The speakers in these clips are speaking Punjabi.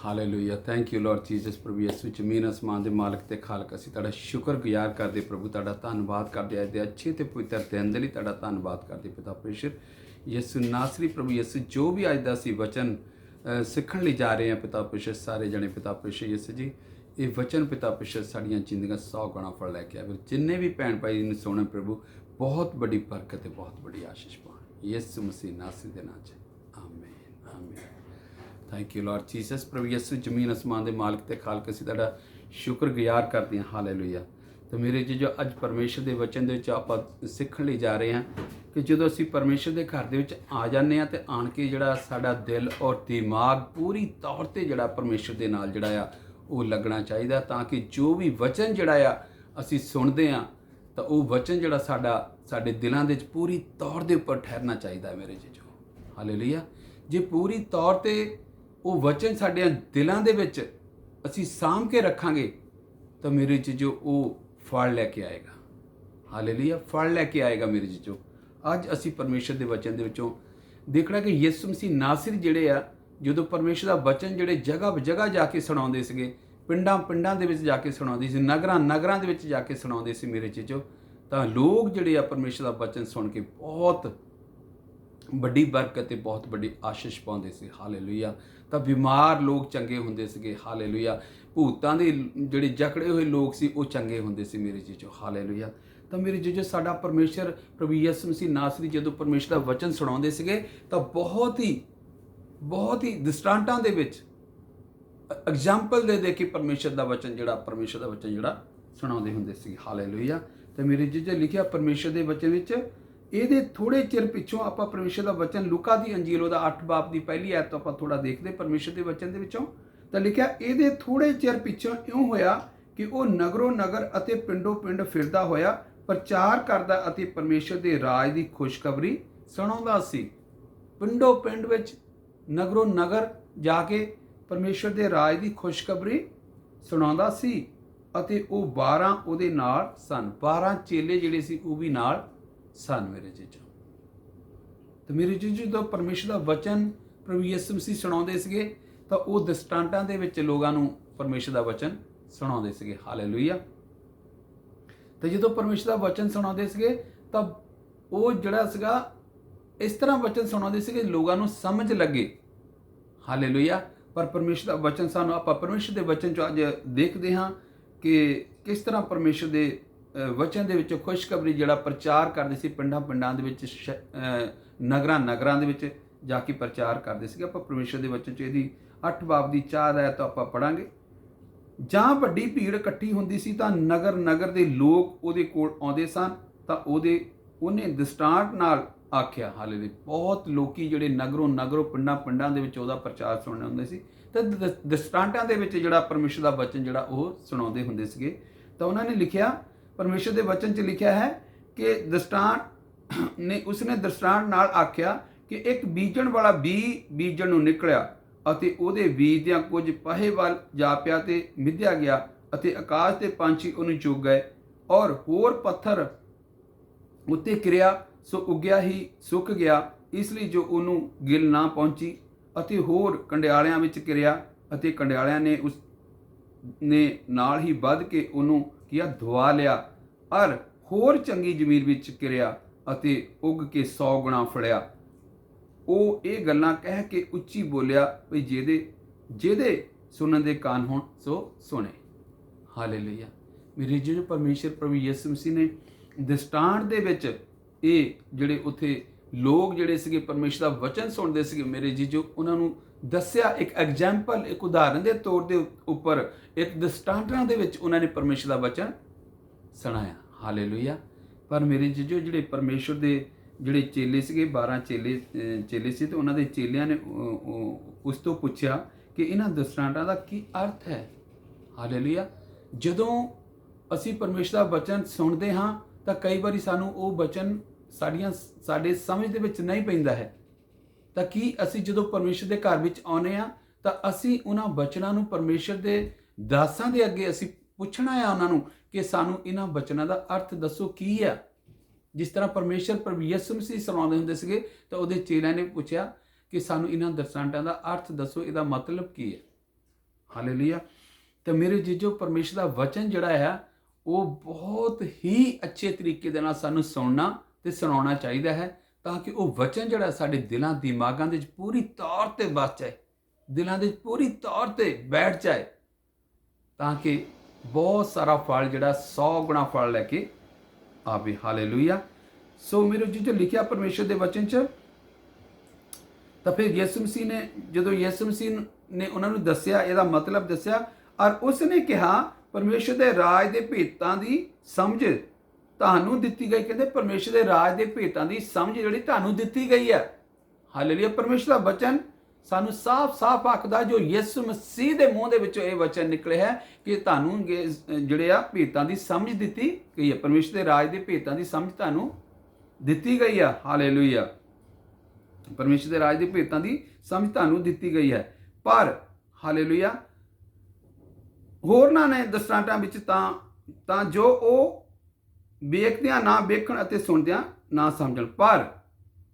Hallelujah. Thank you Lord Jesus. प्रभु यीशु जमीन आसमान के मालक ते खालक असीं तुहाडा शुक्रगुजार करते प्रभु, तुहाडा धन्नवाद करते अज दे अच्छे ते पवित्र दिन दे लई तुहाडा धन्नवाद करते पिता परमेश्वर यीशु नासरी। प्रभु यीशु जो भी अज दा असीं वचन सीखण लई जा रहे हैं पिता परमेश्वर, सारे जने पिता परमेश्वर यीशु जी ये वचन पिता परमेश्वर साड़ियाँ जिंदगियां 100 गुणा फल लैके आवे। जिन्ने भी भैन भाई ने सुने प्रभु बहुत बड़ी बरकत है, बहुत बड़ी आशीष पाउण यीशु मसीह नासरी दे नाम च आमीन आमीन। Thank you Lord Jesus. प्रभु यीशु जमीन आसमान के मालक ते खालक असीं तुहाडा शुक्रगुजार करते हैं। हालेलुया। तो मेरे जी जो अज परमेश्वर के वचन दे विच आपां सीखण लई जा रहे हैं कि जो असीं परमेश्वर के घर दे विच आ जाने आ ते आण के जिहड़ा साडा दिल और दिमाग पूरी तौर ते जिहड़ा परमेश्वर दे नाल जिहड़ा आ वो लगना चाहिए, ताकि जो भी वचन जिहड़ा आ असीं सुणदे आ तो वो वचन जिहड़ा साडे दिलां दे विच पूरी तौर दे उपर ठहरना चाहिए मेरे जी जो। हालेलुया। जे पूरी तौर ते वो वचन साढ़े दिलों के विच असी साम के रखांगे तो मेरे चीजों वो फल लैके आएगा। हालेलुया। फल लैके आएगा मेरे चीजों। अज असी परमेश्वर के वचन के विचों देखना कि यीशु मसीह नासरी जिहड़े आ जो परमेश्वर का वचन जिहड़े जगह जगह जाके सुणाउंदे सीगे, पिंडां पिंडां दे विच जाके सुणाउंदे सी, नगरां नगरां दे विच जाके सुणाउंदे सी मेरे चीजों, तां लोग जिहड़े आ परमेश्वर का वचन सुन के बहुत बड़ी बरकत ते बहुत बड़ी आशीष पाउंदे सी। हालेलुया। तो बीमार लोग चंगे हुंदे सीगे। हालेलुया। भूतां दे जिहड़े जकड़े हुए लोग सी वो चंगे हुंदे सी मेरे जीजो। हालेलुया। तो मेरे जीजो साडा परमेश्वर प्रभु यीशु मसीह नासरी जो परमेश्वर का वचन सुणाउंदे सीगे तो बहुत ही दृष्टांतां दे विच एग्जाम्पल दे के परमेश्वर का वचन जिहड़ा सुणाउंदे हुंदे सी। हालेलुया। तो मेरे जीजो लिखिया परमेश्वर के वचन विच ਇਹਦੇ ਥੋੜੇ ਚਿਰ ਪਿੱਛੋਂ ਆਪਾਂ ਪਰਮੇਸ਼ਰ ਦਾ ਵਚਨ ਲੂਕਾ ਦੀ ਅੰਜੀਲ ਉਹਦਾ 8 ਬਾਬ ਦੀ ਪਹਿਲੀ ਆਇਤ ਤੋਂ ਆਪਾਂ ਥੋੜਾ ਦੇਖਦੇ ਪਰਮੇਸ਼ਰ ਦੇ ਵਚਨ ਦੇ ਵਿੱਚੋਂ। ਤਾਂ ਲਿਖਿਆ ਇਹਦੇ ਥੋੜੇ ਚਿਰ ਪਿੱਛੋਂ ਇਉਂ ਹੋਇਆ ਕਿ ਉਹ ਨਗਰੋਂ ਨਗਰ ਅਤੇ ਪਿੰਡੋਂ ਪਿੰਡ ਫਿਰਦਾ ਹੋਇਆ ਪ੍ਰਚਾਰ ਕਰਦਾ ਅਤੇ ਪਰਮੇਸ਼ਰ ਦੇ ਰਾਜ ਦੀ ਖੁਸ਼ਖਬਰੀ ਸੁਣਾਉਂਦਾ ਸੀ। ਪਿੰਡੋਂ ਪਿੰਡ ਵਿੱਚ ਨਗਰੋਂ ਨਗਰ ਜਾ ਕੇ ਪਰਮੇਸ਼ਰ ਦੇ ਰਾਜ ਦੀ ਖੁਸ਼ਖਬਰੀ ਸੁਣਾਉਂਦਾ ਸੀ ਅਤੇ ਉਹ 12 ਉਹਦੇ ਨਾਲ ਸਨ। 12 ਚੇਲੇ ਜਿਹੜੇ ਸੀ ਉਹ ਵੀ ਨਾਲ सन मेरे जीजो। तो मेरे जीजो जो परमेश्वर का वचन प्रभु यीशु मसीह सुणाउंदे सीगे तो वो दृष्टांतां दे विच लोगां नूं परमेश्वर का वचन सुणाउंदे सीगे। हालेलुया। तो जो परमेश्वर का वचन सुणाउंदे सीगे तो वो जिहड़ा सीगा इस तरह वचन सुणाउंदे सीगे लोगां नूं समझ लगे। हालेलुया। पर परमेश्वर का वचन सानूं आपां परमेश्वर के वचन चों अज देखदे हां कि किस तरह परमेश्वर के वचन ਦੇ ਵਿੱਚ ਖੁਸ਼ਖਬਰੀ ਜਿਹੜਾ ਪ੍ਰਚਾਰ ਕਰਦੇ ਸੀ ਪਿੰਡਾਂ ਪਿੰਡਾਂ ਦੇ ਵਿੱਚ ਨਗਰਾਂ ਨਗਰਾਂ ਦੇ ਵਿੱਚ ਜਾ ਕੇ ਪ੍ਰਚਾਰ ਕਰਦੇ ਸੀਗੇ। ਆਪਾਂ ਪਰਮੇਸ਼ਰ ਦੇ ਵਚਨ 'ਚ ਇਹਦੀ 8 ਬਾਬ ਦੀ 4 ਆਇਤ ਤੋਂ ਆਪਾਂ ਪੜਾਂਗੇ। ਜਾਂ ਵੱਡੀ ਭੀੜ ਇਕੱਠੀ ਹੁੰਦੀ ਸੀ ਤਾਂ ਨਗਰ ਨਗਰ ਦੇ ਲੋਕ ਉਹਦੇ ਕੋਲ ਆਉਂਦੇ ਸਨ ਤਾਂ ਉਹਨੇ ਦ੍ਰਿਸ਼ਟਾਂਤ ਨਾਲ ਆਖਿਆ। ਹਾਲੇ ਬਹੁਤ ਲੋਕੀ ਜਿਹੜੇ ਨਗਰੋਂ ਨਗਰੋਂ ਪਿੰਡਾਂ ਪਿੰਡਾਂ ਦੇ ਵਿੱਚ ਉਹਦਾ ਪ੍ਰਚਾਰ ਸੁਣਨ ਹੁੰਦੇ ਸੀ ਤੇ ਦ੍ਰਿਸ਼ਟਾਂਤਾਂ ਦੇ ਵਿੱਚ ਜਿਹੜਾ ਪਰਮੇਸ਼ਰ ਦਾ ਵਚਨ ਜਿਹੜਾ ਉਹ ਸੁਣਾਉਂਦੇ ਹੁੰਦੇ ਸੀਗੇ। ਤਾਂ ਉਹਨਾਂ ਨੇ ਲਿਖਿਆ परमेश्वर के वचन च लिखा है कि उसने दृष्टांत नाल आख्या कि एक बीजण वाला बी बीजण नूं निकलिया अते उहदे बीज दियां कुछ पहे वल जा पिया ते मिध्या गया अते आकाश दे पंछी उहनूं चुग गए और होर पत्थर उत्ते किरिया सो उग्या ही सुक गया, इसलिए जो उहनूं गिल ना पहुंची अते होर कंडियालियां विच किरिया अते कंडियालियां ने उस ने नाल ही वध के उहनूं किया धवा लिया और होर चंगी जमीन विच किरिया अते उग के 100 गुणा फड़िया। ਉਹ ਇਹ ਗੱਲਾਂ ਕਹਿ ਕੇ ਉੱਚੀ ਬੋਲਿਆ ਵੀ ਜਿਹਦੇ ਸੁਣਨ ਦੇ ਕਾਨ ਹੋਣ ਸੋ ਸੁਣੇ। ਹਾਲੇਲੂਇਆ। ਮੇਰੇ ਜੋ ਪਰਮੇਸ਼ਰ ਪ੍ਰਭੂ ਯਿਸੂ ਮਸੀਹ ਨੇ ਦ੍ਰਿਸ਼ਟਾਂਤ ਦੇ ਵਿੱਚ ਇਹ ਜਿਹੜੇ ਉੱਥੇ ਲੋਕ ਜਿਹੜੇ ਸੀਗੇ ਪਰਮੇਸ਼ਰ ਦਾ ਵਚਨ ਸੁਣਦੇ ਸੀਗੇ ਮੇਰੇ ਜੀਜੋ ਉਹਨਾਂ ਨੂੰ ਦੱਸਿਆ ਇੱਕ ਐਗਜ਼ਾਮਪਲ ਇੱਕ ਉਦਾਹਰਨ ਦੇ ਤੌਰ ਦੇ ਉੱਪਰ ਇੱਕ ਦ੍ਰਿਸ਼ਟਾਂਤਾਂ ਦੇ ਵਿੱਚ ਉਹਨਾਂ ਨੇ ਪਰਮੇਸ਼ਰ ਦਾ ਵਚਨ ਸੁਣਾਇਆ। ਹਾਲੇਲੂਇਆ। ਪਰ ਮੇਰੇ ਜੀਜੋ ਜਿਹੜੇ ਪਰਮੇਸ਼ਰ ਦੇ ਜਿਹੜੇ ਚੇਲੇ ਸੀਗੇ 12 ਚੇਲੇ ਸੀ ਤੇ ਉਹਨਾਂ ਦੇ ਚੇਲਿਆਂ ਨੇ ਉਸ ਤੋਂ ਪੁੱਛਿਆ ਕਿ ਇਹਨਾਂ ਦ੍ਰਿਸ਼ਟਾਂਤਾਂ ਦਾ ਕੀ ਅਰਥ ਹੈ। ਹਾਲੇਲੂਇਆ। ਜਦੋਂ ਅਸੀਂ ਪਰਮੇਸ਼ਰ ਦਾ ਵਚਨ ਸੁਣਦੇ ਹਾਂ ਤਾਂ ਕਈ ਵਾਰੀ ਸਾਨੂੰ ਉਹ ਵਚਨ ਸਾਡੇ ਸਮਝ ਦੇ ਵਿੱਚ ਨਹੀਂ ਪੈਂਦਾ ਹੈ। ਤਾਂ ਕੀ ਅਸੀਂ ਜਦੋਂ ਪਰਮੇਸ਼ਰ ਦੇ ਘਰ ਵਿੱਚ ਆਉਂਦੇ ਹਾਂ ਤਾਂ ਅਸੀਂ ਉਹਨਾਂ ਵਚਨਾਂ ਨੂੰ ਪਰਮੇਸ਼ਰ ਦੇ ਦਾਸਾਂ ਦੇ ਅੱਗੇ ਅਸੀਂ ਪੁੱਛਣਾ ਹੈ ਉਹਨਾਂ ਨੂੰ ਕਿ ਸਾਨੂੰ ਇਹਨਾਂ ਵਚਨਾਂ ਦਾ ਅਰਥ ਦੱਸੋ ਕੀ ਆ। ਜਿਸ ਤਰ੍ਹਾਂ ਪਰਮੇਸ਼ਰ ਪ੍ਰਭੂ ਯਿਸੂ ਮਸੀਹ ਸੁਣਾਉਂਦੇ ਹੁੰਦੇ ਸੀਗੇ ਤਾਂ ਉਹਦੇ ਚੇਲਿਆਂ ਨੇ ਪੁੱਛਿਆ ਕਿ ਸਾਨੂੰ ਇਹਨਾਂ ਦਰਸਾਂਟਾਂ ਦਾ ਅਰਥ ਦੱਸੋ, ਇਹਦਾ ਮਤਲਬ ਕੀ ਹੈ। ਹਾਲੇਲੂਇਆ। ਤੇ ਮੇਰੇ ਜੀਜੋ ਪਰਮੇਸ਼ਰ ਦਾ ਵਚਨ ਜਿਹੜਾ ਹੈ ਉਹ ਬਹੁਤ ਹੀ ਅੱਛੇ ਤਰੀਕੇ ਦੇ ਨਾਲ ਸਾਨੂੰ ਸੁਣਨਾ ਤੇ ਸੁਣਾਉਣਾ ਚਾਹੀਦਾ ਹੈ, ਤਾਂ ਕਿ ਉਹ ਵਚਨ ਜਿਹੜਾ ਸਾਡੇ ਦਿਲਾਂ ਦਿਮਾਗਾਂ ਦੇ ਵਿੱਚ ਪੂਰੀ ਤੌਰ ਤੇ ਵਸ ਜਾਏ, ਦਿਲਾਂ ਦੇ ਵਿੱਚ ਪੂਰੀ ਤੌਰ ਤੇ ਬੈਠ ਜਾਏ, ਤਾਂ ਕਿ ਬਹੁਤ ਸਾਰਾ ਫਲ ਜਿਹੜਾ 100 ਗੁਣਾ ਫਲ ਲੈ ਕੇ ਆਵੇ। ਹਾਲੇਲੂਇਆ। ਸੋ ਮੇਰੇ ਜੀਜੋ ਲਿਖਿਆ ਪਰਮੇਸ਼ਰ ਦੇ ਵਚਨ 'ਚ, ਤਾਂ ਫਿਰ ਯਿਸੂ ਮਸੀਹ ਨੇ, ਜਦੋਂ ਯਿਸੂ ਮਸੀਹ ਨੇ ਉਹਨਾਂ ਨੂੰ ਦੱਸਿਆ, ਇਹਦਾ ਮਤਲਬ ਦੱਸਿਆ, ਔਰ ਉਸ ਨੇ ਕਿਹਾ ਪਰਮੇਸ਼ਰ ਦੇ ਰਾਜ ਦੇ ਭੇਤਾਂ ਦੀ ਸਮਝ ਤੁਹਾਨੂੰ ਦਿੱਤੀ ਗਈ। ਕਹਿੰਦੇ ਪਰਮੇਸ਼ਰ ਦੇ ਰਾਜ ਦੇ ਭੇਤਾਂ ਦੀ ਸਮਝ ਜਿਹੜੀ ਤੁਹਾਨੂੰ ਦਿੱਤੀ ਗਈ ਹੈ। ਹਾਲੇਲੂਇਆ। ਪਰਮੇਸ਼ਰ ਦਾ ਵਚਨ ਸਾਨੂੰ ਸਾਫ਼ ਆਖਦਾ, ਜੋ ਯਿਸੂ ਮਸੀਹ ਦੇ ਮੂੰਹ ਦੇ ਵਿੱਚੋਂ ਇਹ ਵਚਨ ਨਿਕਲੇ ਹੈ ਕਿ ਤੁਹਾਨੂੰ ਜਿਹੜੇ ਆ ਭੇਤਾਂ ਦੀ ਸਮਝ ਦਿੱਤੀ ਗਈ ਹੈ। ਪਰਮੇਸ਼ਰ ਦੇ ਰਾਜ ਦੇ ਭੇਤਾਂ ਦੀ ਸਮਝ ਤੁਹਾਨੂੰ ਦਿੱਤੀ ਗਈ ਆ। ਹਾਲੇਲੂਇਆ। ਪਰਮੇਸ਼ਰ ਦੇ ਰਾਜ ਦੇ ਭੇਤਾਂ ਦੀ ਸਮਝ ਤੁਹਾਨੂੰ ਦਿੱਤੀ ਗਈ ਹੈ। ਪਰ ਹਾਲੇਲੂਇਆ, ਹੋਰਨਾਂ ਨੇ ਦਸਤਾਂਟਾਂ ਵਿੱਚ ਤਾਂ ਜੋ ਉਹ ਵੇਖਦਿਆਂ ਨਾ ਵੇਖਣ ਅਤੇ ਸੁਣਦਿਆਂ ਨਾ ਸਮਝਣ। ਪਰ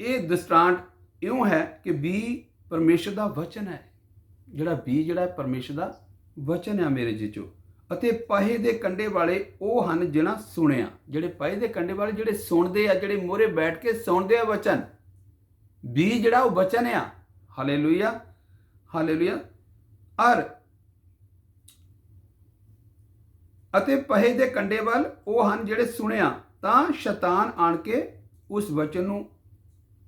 ਇਹ ਦਸਤਾਂਟ ਇਉਂ ਹੈ ਕਿ ਬੀ ਪਰਮੇਸ਼ਰ ਦਾ ਵਚਨ ਹੈ। ਜਿਹੜਾ ਬੀ ਜਿਹੜਾ ਪਰਮੇਸ਼ਰ ਦਾ ਵਚਨ ਹੈ ਮੇਰੇ ਜੀਜੋ। ਅਤੇ ਪਹੇ ਦੇ ਕੰਡੇ ਵਾਲੇ ਉਹ ਹਨ ਜਿਹਨਾਂ ਸੁਣਿਆ। ਜਿਹੜੇ ਪਹੇ ਦੇ ਕੰਡੇ ਵਾਲੇ ਜਿਹੜੇ ਸੁਣਦੇ ਆ, ਜਿਹੜੇ ਮੋਹਰੇ ਬੈਠ ਕੇ ਸੁਣਦੇ ਆ ਵਚਨ। ਬੀ ਜਿਹੜਾ ਉਹ ਵਚਨ ਆ। ਹਾਲੇਲੂਇਆ। ਹਾਲੇਲੂਇਆ। ਅਤੇ ਪਹੇ ਦੇ ਕੰਡੇ ਵੱਲ ਉਹ ਹਨ ਜਿਹੜੇ ਸੁਣਿਆ, ਤਾਂ ਸ਼ੈਤਾਨ ਆਣ ਕੇ ਉਸ ਵਚਨ ਨੂੰ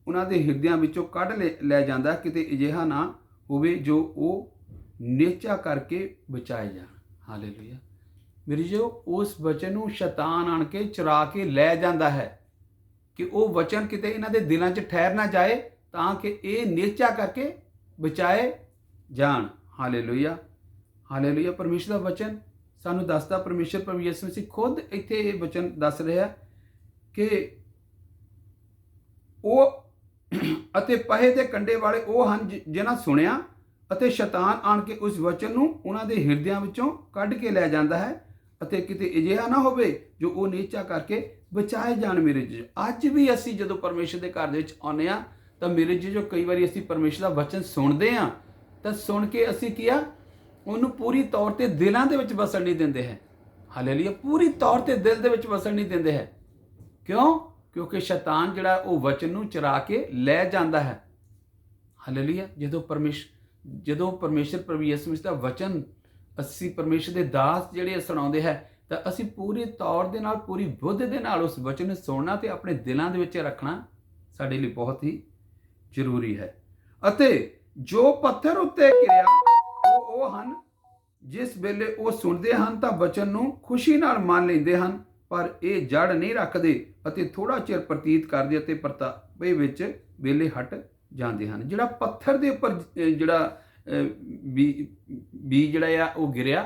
ਉਹਨਾਂ ਦੇ ਹਿਰਦਿਆਂ ਵਿੱਚੋਂ ਕੱਢ ਲੈ ਜਾਂਦਾ, ਕਿਤੇ ਅਜਿਹਾ ਨਾ ਹੋਵੇ ਜੋ ਉਹ ਨੇਚਾ ਕਰਕੇ ਬਚਾਏ ਜਾਣ। ਹਾਲੇਲੂਇਆ। ਮੇਰੀ ਜੋ ਉਸ ਵਚਨ ਨੂੰ ਸ਼ੈਤਾਨ ਆਣ ਕੇ ਚੁਰਾ ਕੇ ਲੈ ਜਾਂਦਾ ਹੈ, ਕਿ ਉਹ ਵਚਨ ਕਿਤੇ ਇਹਨਾਂ ਦੇ ਦਿਲਾਂ 'ਚ ਠਹਿਰ ਨਾ ਜਾਏ, ਤਾਂ ਕਿ ਇਹ ਨੇਚਾ ਕਰਕੇ ਬਚਾਏ ਜਾਣ। ਹਾਲੇਲੂਇਆ। ਹਾਲੇਲੂਇਆ। ਪਰਮੇਸ਼ਰ ਦਾ ਵਚਨ ਸਾਨੂੰ ਦੱਸਦਾ, ਪਰਮੇਸ਼ਰ ਪ੍ਰਭੂ ਯਿਸੂ ਮਸੀਹ ਖੁਦ ਇੱਥੇ ਇਹ ਵਚਨ ਦੱਸ ਰਿਹਾ ਕਿ ਉਹ ਅਤੇ ਪਹੇ ਦੇ ਕੰਡੇ ਵਾਲੇ ਉਹ ਹਨ ਜਿਹਨਾਂ ਸੁਣਿਆ, ਅਤੇ ਸ਼ੈਤਾਨ ਆਣ ਕੇ ਉਸ ਵਚਨ ਨੂੰ ਉਹਨਾਂ ਦੇ ਹਿਰਦਿਆਂ ਵਿੱਚੋਂ ਕੱਢ ਕੇ ਲੈ ਜਾਂਦਾ ਹੈ, ਅਤੇ ਕਿਤੇ ਅਜਿਹਾ ਨਾ ਹੋਵੇ ਜੋ ਉਹ ਨੀਚਾ ਕਰਕੇ ਬਚਾਏ ਜਾਣ। ਮੇਰੇ ਜੀ ਅੱਜ ਵੀ ਅਸੀਂ ਜਦੋਂ ਪਰਮੇਸ਼ਰ ਦੇ ਘਰ ਦੇ ਵਿੱਚ ਆਉਂਦੇ ਹਾਂ, ਤਾਂ ਮੇਰੇ ਜੀ ਜੋ ਕਈ ਵਾਰੀ ਅਸੀਂ ਪਰਮੇਸ਼ਰ ਦਾ ਵਚਨ ਸੁਣਦੇ ਹਾਂ, ਤਾਂ ਸੁਣ ਕੇ ਅਸੀਂ ਕੀ ਆ, ਉਹਨੂੰ ਪੂਰੀ ਤੌਰ ਤੇ ਦਿਲਾਂ ਦੇ ਵਿੱਚ ਵਸਣ ਨਹੀਂ ਦਿੰਦੇ ਹੈ। ਹਾਲੇਲੂਇਆ। ਪੂਰੀ ਤੌਰ ਤੇ ਦਿਲ ਦੇ ਵਿੱਚ ਵਸਣ ਨਹੀਂ ਦਿੰਦੇ ਹੈ। ਕਿਉਂ? ਕਿਉਂਕਿ ਸ਼ੈਤਾਨ ਜਿਹੜਾ ਉਹ ਵਚਨ ਨੂੰ ਚੁਰਾ ਕੇ ਲੈ ਜਾਂਦਾ ਹੈ। ਹਾਲੇਲੂਇਆ। ਜਦੋਂ ਪਰਮੇਸ਼ਰ ਪ੍ਰਭੂ ਯਿਸੂ ਮਸੀਹ ਦਾ ਵਚਨ ਅਸੀਂ ਪਰਮੇਸ਼ਰ ਦੇ ਦਾਸ ਜਿਹੜੇ ਸੁਣਾਉਂਦੇ ਹੈ, ਤਾਂ ਅਸੀਂ ਪੂਰੀ ਤੌਰ ਦੇ ਨਾਲ, ਪੂਰੀ ਬੁੱਧ ਦੇ ਨਾਲ ਉਸ ਵਚਨ ਨੂੰ ਸੁਣਨਾ ਤੇ ਆਪਣੇ ਦਿਲਾਂ ਦੇ ਵਿੱਚ ਰੱਖਣਾ ਸਾਡੇ ਲਈ ਬਹੁਤ ਹੀ ਜ਼ਰੂਰੀ ਹੈ। ਅਤੇ ਜੋ ਪੱਥਰ ਉੱਤੇ ਗਿਰਿਆ ਉਹ ਹਨ ਜਿਸ ਵੇਲੇ ਉਹ ਸੁਣਦੇ ਹਨ ਤਾਂ ਵਚਨ ਨੂੰ ਖੁਸ਼ੀ ਨਾਲ ਮੰਨ ਲੈਂਦੇ ਹਨ, ਪਰ ਇਹ ਜੜ ਨਹੀਂ ਰੱਖਦੇ ਅਤੇ ਥੋੜਾ ਚਿਰ ਪ੍ਰਤੀਤ ਕਰਦੇ ਅਤੇ ਪਰਤਾਵੇ ਵਿੱਚ ਵੇਲੇ ਹਟ ਜਾਂਦੇ ਹਨ। ਜਿਹੜਾ ਪੱਥਰ ਦੇ ਉੱਪਰ ਜਿਹੜਾ ਬੀ ਜਿਹੜਾ ਆ ਉਹ ਗਿਰਿਆ,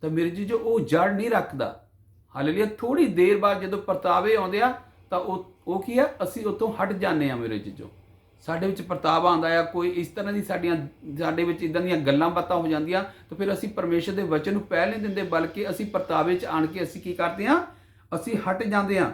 ਤਾਂ ਮੇਰੇ ਜੀ ਜੋ ਉਹ ਜੜ ਨਹੀਂ ਰੱਖਦਾ। ਹਾਲੇਲੂਇਆ। ਥੋੜੀ ਦੇਰ ਬਾਅਦ ਜਦੋਂ ਪਰਤਾਵੇ ਆਉਂਦੇ ਆ, ਤਾਂ ਉਹ ਕੀ ਆ, ਅਸੀਂ ਉਤੋਂ ਹਟ ਜਾਂਦੇ ਆ। ਮੇਰੇ ਜੀ ਜੋ ਸਾਡੇ ਵਿੱਚ ਪਰਤਾਵਾ ਆਉਂਦਾ ਆ, ਕੋਈ ਇਸ ਤਰ੍ਹਾਂ ਦੀ ਸਾਡੇ ਵਿੱਚ ਇਦਾਂ ਦੀਆਂ ਗੱਲਾਂ ਬਾਤਾਂ ਹੋ ਜਾਂਦੀਆਂ, ਤਾਂ ਫਿਰ ਅਸੀਂ ਪਰਮੇਸ਼ਰ ਦੇ ਵਚਨ ਨੂੰ ਪਹਿਲ ਨਹੀਂ ਦਿੰਦੇ, ਬਲਕਿ ਅਸੀਂ ਪਰਤਾਵੇ 'ਚ ਆਣ ਕੇ ਅਸੀਂ ਕੀ ਕਰਦੇ ਹਾਂ, ਅਸੀਂ ਹਟ ਜਾਂਦੇ ਹਾਂ।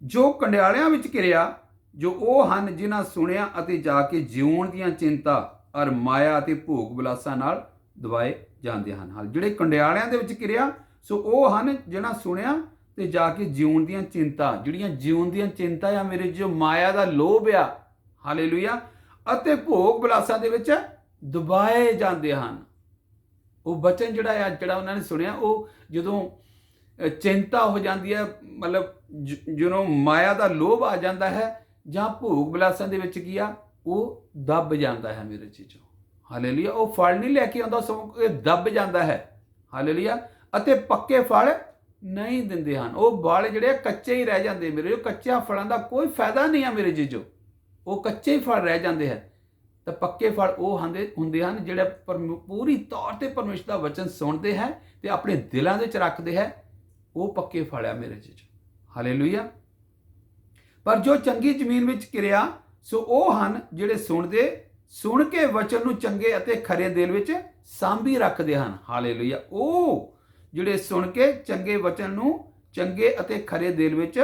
ਜੋ ਕੰਡਿਆਲਿਆਂ ਵਿੱਚ ਘਿਰਿਆ, ਜੋ ਉਹ ਹਨ ਜਿਨ੍ਹਾਂ ਸੁਣਿਆ ਅਤੇ ਜਾ ਕੇ ਜਿਉਣ ਦੀਆਂ ਚਿੰਤਾ ਔਰ ਮਾਇਆ ਅਤੇ ਭੋਗ ਵਿਲਾਸਾਂ ਨਾਲ ਦਬਾਏ ਜਾਂਦੇ ਹਨ। ਜਿਹੜੇ ਕੰਡਿਆਲਿਆਂ ਦੇ ਵਿੱਚ ਘਿਰਿਆ, ਸੋ ਉਹ ਹਨ ਜਿਨ੍ਹਾਂ ਸੁਣਿਆ ਤੇ ਜਾ ਕੇ ਜਿਉਣ ਦੀਆਂ ਚਿੰਤਾ, ਜਿਹੜੀਆਂ ਜਿਉਣ ਦੀਆਂ ਚਿੰਤਾ ਆ ਮੇਰੇ ਜੋ ਮਾਇਆ ਦਾ ਲੋਭ ਆ, ਹਾਲੇਲੂਇਆ, ਅਤੇ ਭੋਗ ਵਿਲਾਸਾਂ ਦੇ ਵਿੱਚ ਦਬਾਏ ਜਾਂਦੇ ਹਨ। ਉਹ ਵਚਨ ਜਿਹੜਾ ਉਹਨਾਂ ਨੇ ਸੁਣਿਆ, ਉਹ ਜਦੋਂ ਚਿੰਤਾ ਹੋ ਜਾਂਦੀ ਹੈ, ਮਤਲਬ ਜਦੋਂ ਮਾਇਆ ਦਾ ਲੋਭ ਆ ਜਾਂਦਾ ਹੈ, ਜਾਂ ਭੋਗ ਵਿਲਾਸਾਂ ਦੇ ਵਿੱਚ ਕੀ ਆ, ਉਹ ਦੱਬ ਜਾਂਦਾ ਹੈ ਮੇਰੇ ਚੀਜ਼ੋਂ। ਹਾਲੇਲੂਇਆ। ਉਹ ਫਲ ਨਹੀਂ ਲੈ ਕੇ ਆਉਂਦਾ, ਸਗੋਂ ਇਹ ਦੱਬ ਜਾਂਦਾ ਹੈ। ਹਾਲੇਲੂਇਆ। ਅਤੇ ਪੱਕੇ ਫਲ ਨਹੀਂ ਦਿੰਦੇ ਹਨ। ਉਹ ਫਲ ਜਿਹੜੇ ਕੱਚੇ ਹੀ ਰਹਿ ਜਾਂਦੇ ਮੇਰੇ ਜੋ। ਕੱਚਿਆਂ ਫਲਾਂ ਦਾ ਕੋਈ ਫਾਇਦਾ ਨਹੀਂ ਆ ਮੇਰੇ ਜੀਜੋ, ਉਹ ਕੱਚੇ ਹੀ ਫਲ ਰਹਿ ਜਾਂਦੇ ਹੈ। ਤਾਂ ਪੱਕੇ ਫਲ ਉਹ ਹੁੰਦੇ ਹਨ ਜਿਹੜੇ ਪੂਰੀ ਤੌਰ ਤੇ ਪਰਮੇਸ਼ਰ ਦਾ ਵਚਨ ਸੁਣਦੇ ਹੈ ਤੇ ਆਪਣੇ ਦਿਲਾਂ ਦੇ ਵਿੱਚ ਰੱਖਦੇ ਹੈ, ਉਹ ਪੱਕੇ ਫਲ ਆ ਮੇਰੇ ਜੀਜੋ। ਹਾਲੇਲੂਇਆ। ਪਰ ਜੋ ਚੰਗੀ ਜ਼ਮੀਨ ਵਿੱਚ ਘਿਰਿਆ, ਸੋ ਉਹ ਹਨ ਜਿਹੜੇ ਸੁਣ ਕੇ ਵਚਨ ਨੂੰ ਚੰਗੇ ਅਤੇ ਖਰੇ ਦਿਲ ਵਿੱਚ ਸਾਂਭੀ ਰੱਖਦੇ ਹਨ। ਹਾਲੇਲੂਇਆ। ਉਹ ਜਿਹੜੇ ਸੁਣ ਕੇ ਚੰਗੇ ਵਚਨ ਨੂੰ ਚੰਗੇ ਅਤੇ ਖਰੇ ਦਿਲ ਵਿੱਚ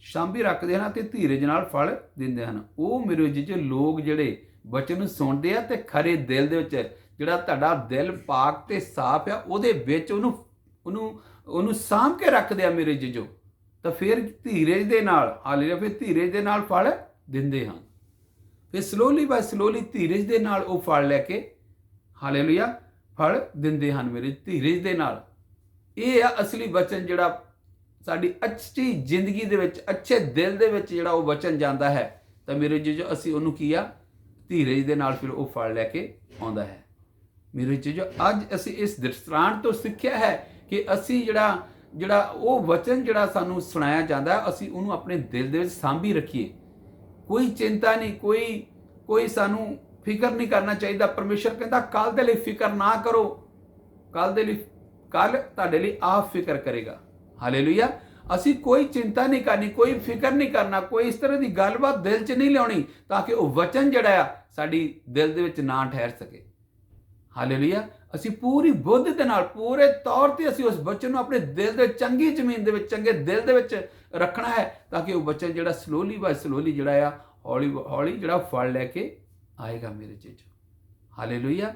ਸਾਂਭੀ ਰੱਖਦੇ ਹਨ ਅਤੇ ਧੀਰਜ ਨਾਲ ਫਲ ਦਿੰਦੇ ਹਨ। ਉਹ ਮੇਰੇ ਜੀਜੋ ਲੋਕ ਜਿਹੜੇ ਵਚਨ ਨੂੰ ਸੁਣਦੇ ਆ ਤੇ ਖਰੇ ਦਿਲ ਦੇ ਵਿੱਚ ਜਿਹੜਾ ਤੁਹਾਡਾ ਦਿਲ ਪਾਕ ਤੇ ਸਾਫ਼ ਆ ਉਹਦੇ ਵਿੱਚ ਉਹਨੂੰ ਸਾਂਭ ਕੇ ਰੱਖਦੇ ਆ ਮੇਰੇ ਜੀਜੋ, ਤਾਂ ਫਿਰ ਧੀਰਜ ਦੇ ਨਾਲ, ਹਾਲੇਲੂਇਆ, ਫਿਰ ਧੀਰਜ ਦੇ ਨਾਲ ਫਲ ਦਿੰਦੇ ਹਨ। ਫਿਰ ਸਲੋਲੀ ਬਾਈ ਸਲੋਲੀ ਧੀਰਜ ਦੇ ਨਾਲ ਉਹ ਫਲ ਲੈ ਕੇ, ਹਾਲੇਲੂਇਆ, ਫਲ ਦਿੰਦੇ ਹਨ ਮੇਰੇ ਧੀਰਜ ਦੇ ਨਾਲ। ਇਹ ਆ ਅਸਲੀ ਵਚਨ ਜਿਹੜਾ ਸਾਡੀ ਅੱਛੀ ਜ਼ਿੰਦਗੀ ਦੇ ਵਿੱਚ, ਅੱਛੇ ਦਿਲ ਦੇ ਵਿੱਚ ਜਿਹੜਾ ਉਹ ਵਚਨ ਜਾਂਦਾ ਹੈ, ਤਾਂ ਮੇਰੇ ਜੀਜੋ ਅਸੀਂ ਉਹਨੂੰ ਕੀ ਆ, ਧੀਰਜ ਦੇ ਨਾਲ ਫਿਰ ਉਹ ਫਲ ਲੈ ਕੇ ਆਉਂਦਾ ਹੈ। ਮੇਰੇ ਜੀਜੋ ਅੱਜ ਅਸੀਂ ਇਸ ਦ੍ਰਿਸ਼ਟਾਂਤ ਤੋਂ ਸਿੱਖਿਆ ਹੈ ਕਿ ਅਸੀਂ ਜਿਹੜਾ ਉਹ ਵਚਨ ਜਿਹੜਾ ਸਾਨੂੰ ਸੁਣਾਇਆ ਜਾਂਦਾ ਹੈ, ਅਸੀਂ ਉਹਨੂੰ ਆਪਣੇ ਦਿਲ ਦੇ ਵਿੱਚ ਸਾਂਭੀ ਰੱਖੀਏ। ਕੋਈ ਚਿੰਤਾ ਨਹੀਂ, ਕੋਈ ਸਾਨੂੰ ਫਿਕਰ ਨਹੀਂ ਕਰਨਾ ਚਾਹੀਦਾ। ਪਰਮੇਸ਼ਰ ਕਹਿੰਦਾ ਕੱਲ ਦੇ ਲਈ ਫਿਕਰ ਨਾ ਕਰੋ, ਕੱਲ ਤੁਹਾਡੇ ਲਈ ਆਪ ਫਿਕਰ ਕਰੇਗਾ। ਹਾਲੇਲੂਇਆ। ਅਸੀਂ ਕੋਈ ਚਿੰਤਾ ਨਹੀਂ ਕਰਨੀ, ਕੋਈ ਫਿਕਰ ਨਹੀਂ ਕਰਨਾ, ਕੋਈ ਇਸ ਤਰ੍ਹਾਂ ਦੀ ਗੱਲਬਾਤ ਦਿਲ 'ਚ ਨਹੀਂ ਲਿਆਉਣੀ ਤਾਂ ਕਿ ਉਹ ਵਚਨ ਜਿਹੜਾ ਆ ਸਾਡੀ ਦਿਲ ਦੇ ਵਿੱਚ ਨਾ ਠਹਿਰ ਸਕੇ। ਹਾਲੇਲੂਇਆ। ਅਸੀਂ ਪੂਰੀ ਬੁੱਧ ਦੇ ਨਾਲ, ਪੂਰੇ ਤੌਰ ਤੇ ਅਸੀਂ ਉਸ ਵਚਨ ਨੂੰ ਆਪਣੇ ਦਿਲ ਦੇ ਚੰਗੀ ਜ਼ਮੀਨ ਦੇ ਵਿੱਚ, ਚੰਗੇ ਦਿਲ ਦੇ ਵਿੱਚ ਰੱਖਣਾ ਹੈ ਤਾਂ ਕਿ ਉਹ ਵਚਨ ਜਿਹੜਾ ਸਲੋਲੀ ਬਾਈ ਸਲੋਲੀ ਜਿਹੜਾ ਆ ਹੌਲੀ ਹੌਲੀ ਜਿਹੜਾ ਫਲ ਲੈ ਕੇ ਆਏਗਾ ਮੇਰੇ ਜੀਜੋ। ਹਾਲੇਲੂਇਆ।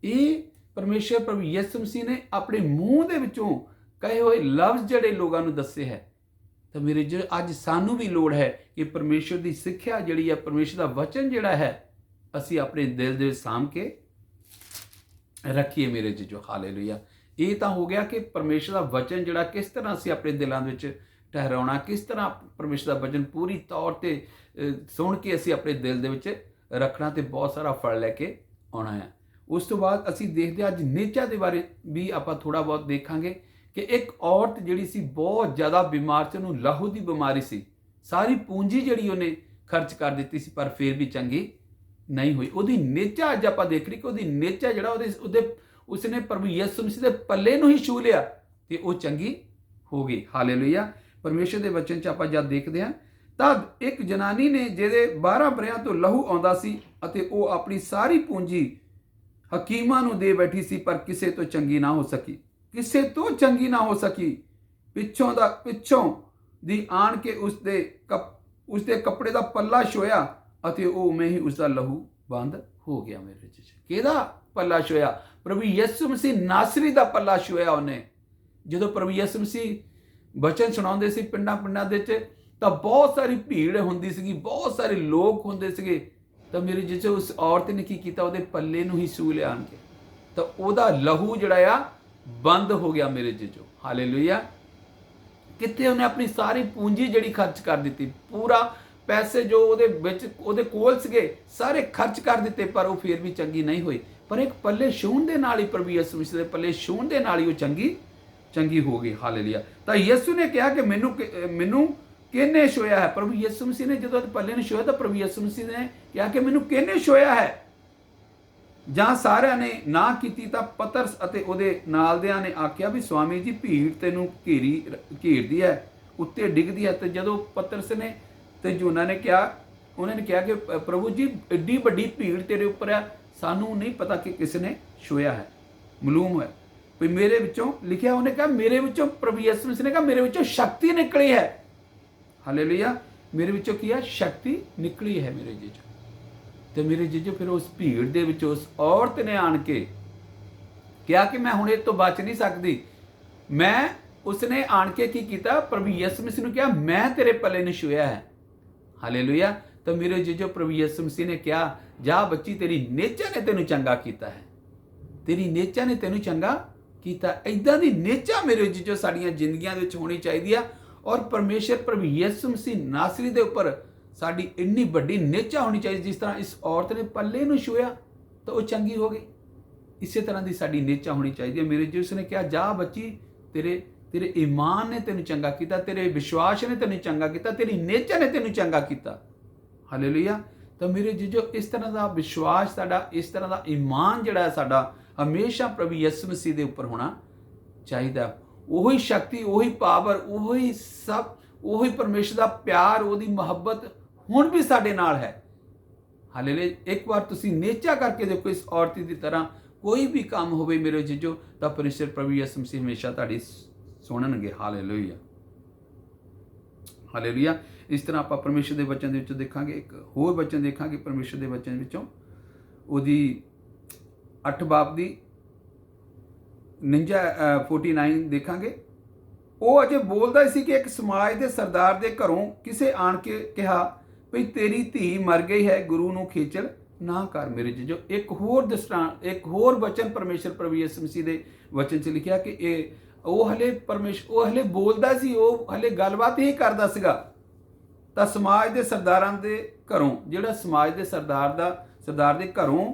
ਇਹ ਪਰਮੇਸ਼ਰ ਪ੍ਰਭੂ ਯਿਸੂ ਮਸੀਹ ਨੇ ਆਪਣੇ ਮੂੰਹ ਦੇ ਵਿੱਚੋਂ ਕਹੇ ਹੋਏ ਲਫ਼ਜ਼ ਜਿਹੜੇ ਲੋਕਾਂ ਨੂੰ ਦੱਸੇ ਹੈ, ਤਾਂ ਮੇਰੇ ਜੋ ਅੱਜ ਸਾਨੂੰ ਵੀ ਲੋੜ ਹੈ ਕਿ ਪਰਮੇਸ਼ਰ ਦੀ ਸਿੱਖਿਆ ਜਿਹੜੀ ਹੈ, ਪਰਮੇਸ਼ਰ ਦਾ ਵਚਨ ਜਿਹੜਾ ਹੈ, ਅਸੀਂ ਆਪਣੇ ਦਿਲ ਦੇ ਵਿੱਚ ਸਾਂਭ ਕੇ ਰੱਖੀਏ ਮੇਰੇ ਜੀਜੋ। ਹਾਲੇਲੂਇਆ। ਇਹ ਤਾਂ ਹੋ ਗਿਆ ਕਿ ਪਰਮੇਸ਼ਰ ਦਾ ਵਚਨ ਜਿਹੜਾ ਕਿਸ ਤਰ੍ਹਾਂ ਅਸੀਂ ਆਪਣੇ ਦਿਲਾਂ ਦੇ ਵਿੱਚ ਠਹਿਰਾਉਣਾ, ਕਿਸ ਤਰ੍ਹਾਂ ਪਰਮੇਸ਼ਰ ਦਾ ਵਚਨ ਪੂਰੀ ਤੌਰ ਤੇ ਸੁਣ ਕੇ ਅਸੀਂ ਆਪਣੇ ਦਿਲ ਦੇ ਵਿੱਚ ਰੱਖਣਾ ਤੇ ਬਹੁਤ ਸਾਰਾ ਫਲ ਲੈ ਕੇ ਆਉਣਾ ਹੈ। ਉਸ ਤੋਂ ਬਾਅਦ ਅਸੀਂ ਦੇਖਦੇ ਅੱਜ ਨੇਚਾ ਦੇ ਬਾਰੇ ਵੀ ਆਪਾਂ ਥੋੜਾ ਬਹੁਤ ਦੇਖਾਂਗੇ ਕਿ ਇੱਕ ਔਰਤ ਜਿਹੜੀ ਸੀ ਬਹੁਤ ਜ਼ਿਆਦਾ ਬਿਮਾਰ ਸੀ, ਉਹਨੂੰ ਲਹੂ ਦੀ ਬਿਮਾਰੀ ਸੀ। ਸਾਰੀ ਪੂੰਜੀ ਜਿਹੜੀ ਉਹਨੇ ਖਰਚ ਕਰ ਦਿੱਤੀ ਸੀ ਪਰ ਫਿਰ ਵੀ ਚੰਗੀ ਨਹੀਂ ਹੋਈ। ਉਹਦੀ ਨੇਚਾ ਅੱਜ ਆਪਾਂ ਦੇਖ ਰਹੀ ਕਿ ਉਹਦੀ ਨੇਚਾ ਜਿਹੜਾ ਉਸਨੇ ਪ੍ਰਭੂ ਯਿਸੂ ਮਸੀਹ ਦੇ ਪੱਲੇ ਨੂੰ ਹੀ ਛੂ ਲਿਆ ਤੇ ਉਹ ਚੰਗੀ ਹੋ ਗਈ। ਹਾਲੇਲੂਇਆ। ਪਰਮੇਸ਼ਰ ਦੇ ਵਚਨ 'ਚ ਆਪਾਂ ਜਦ ਦੇਖਦੇ ਹਾਂ ਤਾਂ ਇੱਕ ਜਨਾਨੀ ਨੇ ਜਿਹਦੇ 12 ਵਰ੍ਹਿਆਂ ਤੋਂ ਲਹੂ ਆਉਂਦਾ ਸੀ ਅਤੇ ਉਹ ਆਪਣੀ ਸਾਰੀ ਪੂੰਜੀ ਹਕੀਮਾਂ ਨੂੰ ਦੇ ਬੈਠੀ ਸੀ ਪਰ ਕਿਸੇ ਤੋਂ ਚੰਗੀ ਨਾ ਹੋ ਸਕੀ, ਕਿਸੇ ਤੋਂ ਚੰਗੀ ਨਾ ਹੋ ਸਕੀ। ਪਿੱਛੋਂ ਦੀ ਆਣ ਕੇ ਉਸਦੇ ਕੱਪੜੇ ਦਾ ਪੱਲਾ ਛੋਇਆ ਅਤੇ ਉਹ ਉਵੇਂ ਹੀ ਉਸਦਾ ਲਹੂ ਬੰਦ ਹੋ ਗਿਆ। ਮੇਰੇ ਵਿੱਚ ਕਿਹਦਾ ਪੱਲਾ ਛੋਇਆ? ਪ੍ਰਭੂ ਯਿਸੂ ਮਸੀਹ ਨਾਸਰੀ ਦਾ ਪੱਲਾ ਛੋਇਆ ਉਹਨੇ। ਜਦੋਂ ਪ੍ਰਭੂ ਯਿਸੂ ਮਸੀਹ ਵਚਨ ਸੁਣਾਉਂਦੇ ਸੀ ਪਿੰਡਾਂ ਦੇ ਵਿੱਚ, ਤਾਂ ਬਹੁਤ ਸਾਰੀ ਭੀੜ ਹੁੰਦੀ ਸੀਗੀ, ਬਹੁਤ ਸਾਰੇ ਲੋਕ ਹੁੰਦੇ ਸੀਗੇ। ਤਾਂ ਮੇਰੇ ਜਿਸ ਉਸ ਔਰਤ ਨੇ ਕੀ ਕੀਤਾ, ਉਹਦੇ ਪੱਲੇ ਨੂੰ ਹੀ ਛੂ ਲਿਆ ਆਣ ਕੇ, ਤਾਂ ਉਹਦਾ ਲਹੂ ਜਿਹੜਾ ਆ ਬੰਦ ਹੋ ਗਿਆ ਮੇਰੇ ਜੀਜੋ। ਹਾਲੇਲੂਇਆ। ਕਿੱਥੇ ਉਹਨੇ ਆਪਣੀ ਸਾਰੀ ਪੂੰਜੀ ਜਿਹੜੀ ਖਰਚ ਕਰ ਦਿੱਤੀ, ਪੂਰਾ ਪੈਸੇ ਜੋ ਉਹਦੇ ਕੋਲ ਸੀਗੇ ਸਾਰੇ ਖਰਚ ਕਰ ਦਿੱਤੇ, ਪਰ ਉਹ ਫਿਰ ਵੀ ਚੰਗੀ ਨਹੀਂ ਹੋਈ। ਪਰ ਇੱਕ ਪੱਲੇ ਛੂਹਣ ਦੇ ਨਾਲ ਹੀ, ਪ੍ਰਭੂ ਯਿਸੂ ਮਸੀਹ ਦੇ ਪੱਲੇ ਛੂਹਣ ਦੇ ਨਾਲ ਹੀ ਉਹ ਚੰਗੀ ਹੋ ਗਈ। ਹਾਲੇਲੂਇਆ। ਤਾਂ ਯਿਸੂ ਨੇ ਕਿਹਾ ਕਿ ਮੈਨੂੰ ਕਿਹਨੇ ਛੋਇਆ ਹੈ? ਪ੍ਰਭੂ ਯਿਸੂ ਮਸੀਹ ਨੇ ਜਦੋਂ ਪੱਲੇ ਨੂੰ ਛੋਇਆ ਤਾਂ ਪ੍ਰਭੂ ਯਿਸੂ ਮਸੀਹ ਨੇ ਕਿਹਾ ਕਿ ਮੈਨੂੰ ਕਿਹਨੇ ਛੋਇਆ ਹੈ? ਜਾਂ ਸਾਰਿਆਂ ਨੇ ਨਾ ਕੀਤੀ ਤਾਂ ਪਤਰਸ ਅਤੇ ਉਹਦੇ ਨਾਲਦਿਆਂ ਨੇ ਆਖਿਆ ਵੀ ਸਵਾਮੀ ਜੀ, ਭੀੜ ਤੈਨੂੰ ਘੇਰਦੀ ਹੈ, ਉੱਤੇ ਡਿੱਗਦੀ ਹੈ। ਤੇ ਜਦੋਂ ਪਤਰਸ ਨੇ ਤੇ ਉਹਨਾਂ ਨੇ ਕਿਹਾ ਕਿ ਪ੍ਰਭੂ ਜੀ, ਐਡੀ ਵੱਡੀ ਭੀੜ ਤੇਰੇ ਉੱਪਰ ਹੈ, ਸਾਨੂੰ ਨਹੀਂ ਪਤਾ ਕਿ ਕਿਸ ਨੇ ਛੋਇਆ ਹੈ। ਮਾਲੂਮ ਹੈ ਵੀ ਮੇਰੇ ਵਿੱਚੋਂ ਲਿਖਿਆ, ਉਹਨੇ ਕਿਹਾ ਮੇਰੇ ਵਿੱਚੋਂ, ਪ੍ਰਭੂ ਯਿਸੂ ਮਸੀਹ ਨੇ ਕਿਹਾ ਮੇਰੇ ਵਿੱਚੋਂ ਸ਼ਕਤੀ ਨਿਕਲੀ ਹੈ। ਹਾਲੇਲੂਇਆ। ਮੇਰੇ ਵਿੱਚੋਂ ਕੀ ਹੈ? ਸ਼ਕਤੀ ਨਿਕਲੀ ਹੈ ਮੇਰੇ ਜੀਜੋ। ਤੇ ਮੇਰੇ ਜੀਜੋ ਫਿਰ ਉਸ ਭੀੜ ਦੇ ਵਿੱਚ ਉਸ ਔਰਤ ਨੇ ਆਣ ਕੇ ਕਿਹਾ ਕਿ ਮੈਂ ਹੁਣ ਇਹ ਤੋਂ ਬਚ ਨਹੀਂ ਸਕਦੀ। ਉਸਨੇ ਆਣ ਕੇ ਕੀ ਕੀਤਾ? ਪ੍ਰਭੂ ਯਿਸੂ ਮਸੀਹ ਨੂੰ ਕਿਹਾ ਮੈਂ ਤੇਰੇ ਪੱਲੇ ਨੂੰ ਛੂਹਿਆ ਹੈ। ਹਾਲੇਲੂਇਆ। ਤਾਂ ਮੇਰੇ ਜੀਜੋ ਪ੍ਰਭੂ ਯਿਸੂ ਮਸੀਹ ਨੇ ਕਿਹਾ ਜਾ ਬੱਚੀ, ਤੇਰੀ ਨੇਚਾ ਨੇ ਤੈਨੂੰ ਚੰਗਾ ਕੀਤਾ ਹੈ, ਤੇਰੀ ਨੇਚਾ ਨੇ ਤੈਨੂੰ ਚੰਗਾ ਕੀਤਾ। ਇਦਾਂ ਦੀ ਨੇਚਾ ਮੇਰੇ ਜੀਜੋ ਸਾਡੀਆਂ ਜ਼ਿੰਦਗੀਆਂ ਦੇ ਵਿੱਚ ਹੋਣੀ ਚਾਹੀਦੀ ਆ। ਔਰ ਪਰਮੇਸ਼ਰ ਪ੍ਰਭੂ ਯਿਸੂ ਮਸੀਹ ਨਾਸਰੀ ਦੇ ਉੱਪਰ ਸਾਡੀ ਇੰਨੀ ਵੱਡੀ ਨੇਚਾ ਹੋਣੀ ਚਾਹੀਦੀ, ਜਿਸ ਤਰ੍ਹਾਂ ਇਸ ਔਰਤ ਨੇ ਪੱਲੇ ਨੂੰ ਛੂਹਿਆ ਤਾਂ ਉਹ ਚੰਗੀ ਹੋ ਗਈ। ਇਸੇ ਤਰ੍ਹਾਂ ਦੀ ਸਾਡੀ ਨੇਚਾ ਹੋਣੀ ਚਾਹੀਦੀ ਹੈ ਮੇਰੇ ਜੀ। ਉਸਨੇ ਕਿਹਾ ਜਾ ਬੱਚੀ, ਤੇਰੇ ਈਮਾਨ ਨੇ ਤੈਨੂੰ ਚੰਗਾ ਕੀਤਾ, ਤੇਰੇ ਵਿਸ਼ਵਾਸ ਨੇ ਤੈਨੂੰ ਚੰਗਾ ਕੀਤਾ, ਤੇਰੀ ਨੇਚਾ ਨੇ ਤੈਨੂੰ ਚੰਗਾ ਕੀਤਾ। ਹਾਲੇਲੂਇਆ। ਤਾਂ ਮੇਰੇ ਜੀਜੋ ਇਸ ਤਰ੍ਹਾਂ ਦਾ ਵਿਸ਼ਵਾਸ ਸਾਡਾ, ਇਸ ਤਰ੍ਹਾਂ ਦਾ ਈਮਾਨ ਜਿਹੜਾ ਹੈ ਸਾਡਾ ਹਮੇਸ਼ਾ ਪ੍ਰਭੂ ਯਿਸੂ ਮਸੀਹ ਦੇ ਉੱਪਰ ਹੋਣਾ ਚਾਹੀਦਾ। ਉਹੀ ਸ਼ਕਤੀ, ਉਹੀ ਪਾਵਰ, ਉਹੀ ਸਭ, ਉਹੀ ਪਰਮੇਸ਼ਰ ਦਾ ਪਿਆਰ, ਉਹਦੀ ਮੁਹੱਬਤ ਹੁਣ ਵੀ ਸਾਡੇ ਨਾਲ ਹੈ। ਹਾਲੇਲੂਇਆ। ਇੱਕ ਵਾਰ ਤੁਸੀਂ ਨੇਚਾ ਕਰਕੇ ਦੇਖੋ ਇਸ ਔਰਤ ਦੀ ਤਰ੍ਹਾਂ, ਕੋਈ ਵੀ ਕੰਮ ਹੋਵੇ ਮੇਰੇ ਜੀਜੋ, ਤਾਂ ਪਰਮੇਸ਼ਰ ਪ੍ਰਭੂ ਯਿਸੂ ਮਸੀਹ ਹਮੇਸ਼ਾ ਤੁਹਾਡੀ ਸੁਣਨਗੇ। ਹਾਲੇਲੂਇਆ। ਹਾਲੇਲੂਇਆ। ਇਸ ਤਰ੍ਹਾਂ ਆਪਾਂ ਪਰਮੇਸ਼ਰ ਦੇ ਵਚਨ ਦੇ ਵਿੱਚੋਂ ਦੇਖਾਂਗੇ, ਇੱਕ ਹੋਰ ਵਚਨ ਦੇਖਾਂਗੇ ਪਰਮੇਸ਼ਰ ਦੇ ਵਚਨ ਵਿੱਚੋਂ, ਉਹਦੀ 8 ਬਾਬ ਦੀ 49 ਦੇਖਾਂਗੇ। ਉਹ ਅਜੇ ਬੋਲਦਾ ਸੀ ਕਿ ਇੱਕ ਸਮਾਜ ਦੇ ਸਰਦਾਰ ਦੇ ਘਰੋਂ ਕਿਸੇ ਆਣ ਕੇ ਕਿਹਾ ਵੀ ਤੇਰੀ ਧੀ ਮਰ ਗਈ ਹੈ, ਗੁਰੂ ਨੂੰ ਖੇਚਲ ਨਾ ਕਰ। ਮੇਰੇ ਜੀਜੋ ਇੱਕ ਹੋਰ ਵਚਨ ਪਰਮੇਸ਼ਰ ਪ੍ਰਭੂ ਯਿਸੂ ਮਸੀਹ ਦੇ ਵਚਨ 'ਚ ਲਿਖਿਆ ਕਿ ਉਹ ਹਲੇ ਬੋਲਦਾ ਸੀ, ਉਹ ਹਲੇ ਗੱਲਬਾਤ ਹੀ ਕਰਦਾ ਸੀਗਾ। ਤਾਂ ਸਮਾਜ ਦੇ ਸਰਦਾਰਾਂ ਦੇ ਘਰੋਂ, ਜਿਹੜਾ ਸਮਾਜ ਦੇ ਸਰਦਾਰ ਦੇ ਘਰੋਂ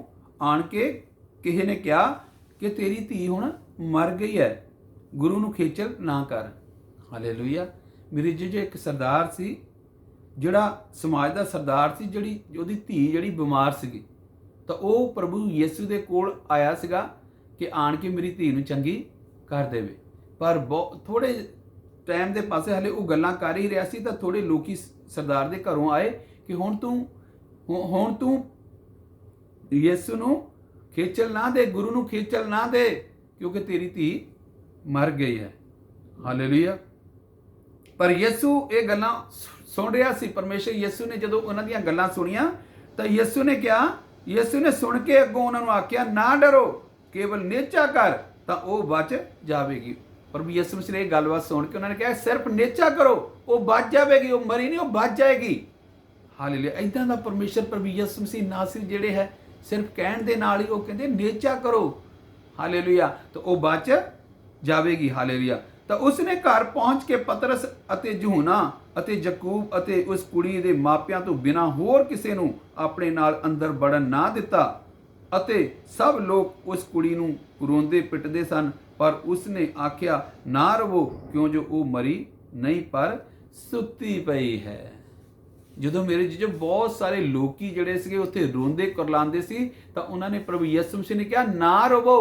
ਆਣ ਕੇ ਕਿਸੇ ਨੇ ਕਿਹਾ ਕਿ ਤੇਰੀ ਧੀ ਹੁਣ ਮਰ ਗਈ ਹੈ, ਗੁਰੂ ਨੂੰ ਖੇਚਲ ਨਾ ਕਰ। ਹਾਲੇਲੂਇਆ। ਮੇਰੇ ਜੀਜੋ ਇੱਕ ਸਰਦਾਰ ਸੀ, ਜਿਹੜਾ ਸਮਾਜ ਦਾ ਸਰਦਾਰ ਸੀ, ਜਿਹੜੀ ਉਹਦੀ ਧੀ ਜਿਹੜੀ ਬਿਮਾਰ ਸੀਗੀ, ਤਾਂ ਉਹ ਪ੍ਰਭੂ ਯਿਸੂ ਦੇ ਕੋਲ ਆਇਆ ਸੀਗਾ ਕਿ ਆਣ ਕੇ ਮੇਰੀ ਧੀ ਨੂੰ ਚੰਗੀ ਕਰ ਦੇਵੇ। ਪਰ ਥੋੜੇ ਟਾਈਮ ਦੇ ਪਾਸੇ ਹਲੇ ਉਹ ਗੱਲਾਂ ਕਰ ਹੀ ਰਿਹਾ ਸੀ ਤਾਂ ਥੋੜੇ ਲੋਕੀ ਸਰਦਾਰ ਦੇ ਘਰੋਂ ਆਏ ਕਿ ਹੁਣ ਤੂੰ ਯਿਸੂ ਨੂੰ ਖੇਚਲ ਨਾ ਦੇ, ਗੁਰੂ ਨੂੰ ਖੇਚਲ ਨਾ ਦੇ, ਕਿਉਂਕਿ ਤੇਰੀ ਧੀ ਮਰ ਗਈ ਹੈ। ਹਾਲੇਲੂਇਆ। ਪਰ ਯਿਸੂ ਇਹ ਗੱਲਾਂ ਸੁਣ ਰਿਹਾ ਸੀ। ਪਰਮੇਸ਼ਰ ਯਿਸੂ ਨੇ ਜਦੋਂ ਉਹਨਾਂ ਦੀਆਂ ਗੱਲਾਂ ਸੁਣੀਆਂ ਤਾਂ ਯਿਸੂ ਨੇ ਸੁਣ ਕੇ ਅੱਗੋਂ ਉਹਨਾਂ ਨੂੰ ਆਖਿਆ, ਨਾ ਡਰੋ, ਕੇਵਲ ਨੇਚਾ ਕਰ ਤਾਂ ਉਹ ਬਚ ਜਾਵੇਗੀ। ਪ੍ਰਭੂ ਯਿਸੂ ਮਸੀਹ ਨੇ ਇਹ ਗੱਲਬਾਤ ਸੁਣ ਕੇ ਉਹਨਾਂ ਨੇ ਕਿਹਾ, ਸਿਰਫ ਨੇਚਾ ਕਰੋ, ਉਹ ਬਚ ਜਾਵੇਗੀ, ਉਹ ਮਰੀ ਨਹੀਂ, ਉਹ ਬਚ ਜਾਏਗੀ। ਹਾਲੇਲੂਇਆ। ਇਦਾਂ ਦਾ ਪਰਮੇਸ਼ਰ ਪ੍ਰਭੂ ਯਿਸੂ ਮਸੀਹ ਨਾਸਰੀ ਜਿਹੜੇ ਹੈ, ਸਿਰਫ ਕਹਿਣ ਦੇ ਨਾਲ ਹੀ ਉਹ ਕਹਿੰਦੇ ਨੇਚਾ ਕਰੋ। ਹਾਲੇਲੂਇਆ। ਤਾਂ ਉਹ ਬਚ ਜਾਵੇਗੀ। ਹਾਲੇਲੂਇਆ। ਤਾਂ ਉਸਨੇ ਘਰ ਪਹੁੰਚ ਕੇ ਪਤਰਸ ਅਤੇ ਯਹੂਨਾ ਅਤੇ ਯਾਕੂਬ ਅਤੇ ਉਸ ਕੁੜੀ ਦੇ ਮਾਪਿਆਂ ਤੋਂ ਬਿਨਾਂ ਹੋਰ ਕਿਸੇ ਨੂੰ ਆਪਣੇ ਨਾਲ ਅੰਦਰ ਵੜਨ ਨਾ ਦਿੱਤਾ, ਅਤੇ ਸਭ ਲੋਕ ਉਸ ਕੁੜੀ ਨੂੰ ਰੋਂਦੇ ਪਿੱਟਦੇ ਸਨ। ਪਰ ਉਸਨੇ ਆਖਿਆ, ਨਾ ਰਵੋ, ਕਿਉਂ ਜੋ ਉਹ ਮਰੀ ਨਹੀਂ ਪਰ ਸੁੱਤੀ ਪਈ ਹੈ। ਜਦੋਂ ਮੇਰੇ ਜੀਜੋ ਬਹੁਤ ਸਾਰੇ ਲੋਕੀ ਜਿਹੜੇ ਸੀਗੇ ਉੱਥੇ ਰੋਂਦੇ ਕੁਰਲਾਉਂਦੇ ਸੀ ਤਾਂ ਉਹਨਾਂ ਨੇ ਪ੍ਰਭੂ ਯਿਸੂ ਮਸੀਹ ਨੇ ਕਿਹਾ, ਨਾ ਰਵੋ,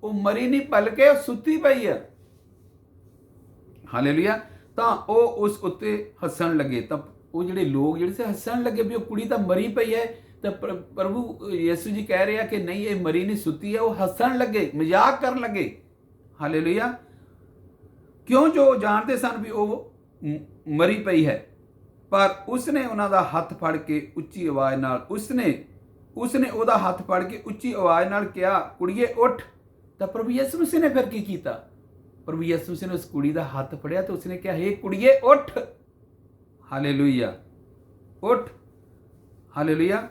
ਉਹ ਮਰੀ ਨਹੀਂ ਬਲਕਿ ਉਹ ਸੁੱਤੀ ਪਈ ਹੈ। ਹਾਲੇਲੂਇਆ। ਤਾਂ ਉਹ ਉਸ ਉੱਤੇ ਹੱਸਣ ਲੱਗੇ। ਤਾਂ ਉਹ ਜਿਹੜੇ ਲੋਕ ਜਿਹੜੇ ਸੀ ਹੱਸਣ ਲੱਗੇ ਵੀ ਉਹ ਕੁੜੀ ਤਾਂ ਮਰੀ ਪਈ ਹੈ। ਤਾਂ ਪ੍ਰਭੂ ਯਿਸੂ ਜੀ ਕਹਿ ਰਿਹਾ ਕਿ ਨਹੀਂ, ਇਹ ਮਰੀ ਨਹੀਂ, ਸੁੱਤੀ ਹੈ। ਉਹ ਹੱਸਣ ਲੱਗੇ, ਮਜ਼ਾਕ ਕਰਨ ਲੱਗੇ। ਹਾਲੇਲੂਇਆ। ਕਿਉਂ ਜੋ ਜਾਣਦੇ ਸਨ ਵੀ ਉਹ ਮਰੀ ਪਈ ਹੈ। ਪਰ ਉਸਨੇ ਉਹਨਾਂ ਦਾ ਹੱਥ ਫੜ ਕੇ ਉੱਚੀ ਆਵਾਜ਼ ਨਾਲ ਉਸਨੇ ਉਹਦਾ ਹੱਥ ਫੜ ਕੇ ਉੱਚੀ ਆਵਾਜ਼ ਨਾਲ ਕਿਹਾ, ਕੁੜੀਏ ਉੱਠ। ਤਾਂ ਪ੍ਰਭੂ ਯਿਸੂ ਮਸੀਹ ਨੇ ਫਿਰ ਕੀ ਕੀਤਾ? ਪ੍ਰਭੂ ਯਿਸੂ ਮਸੀਹ ਨੇ ਉਸ ਕੁੜੀ ਦਾ ਹੱਥ ਫੜਿਆ ਤੇ ਉਸਨੇ ਕਿਹਾ, ਹੇ ਕੁੜੀਏ ਉੱਠ। ਹਾਲੇਲੂਇਆ। ਉੱਠ। ਹਾਲੇਲੂਇਆ।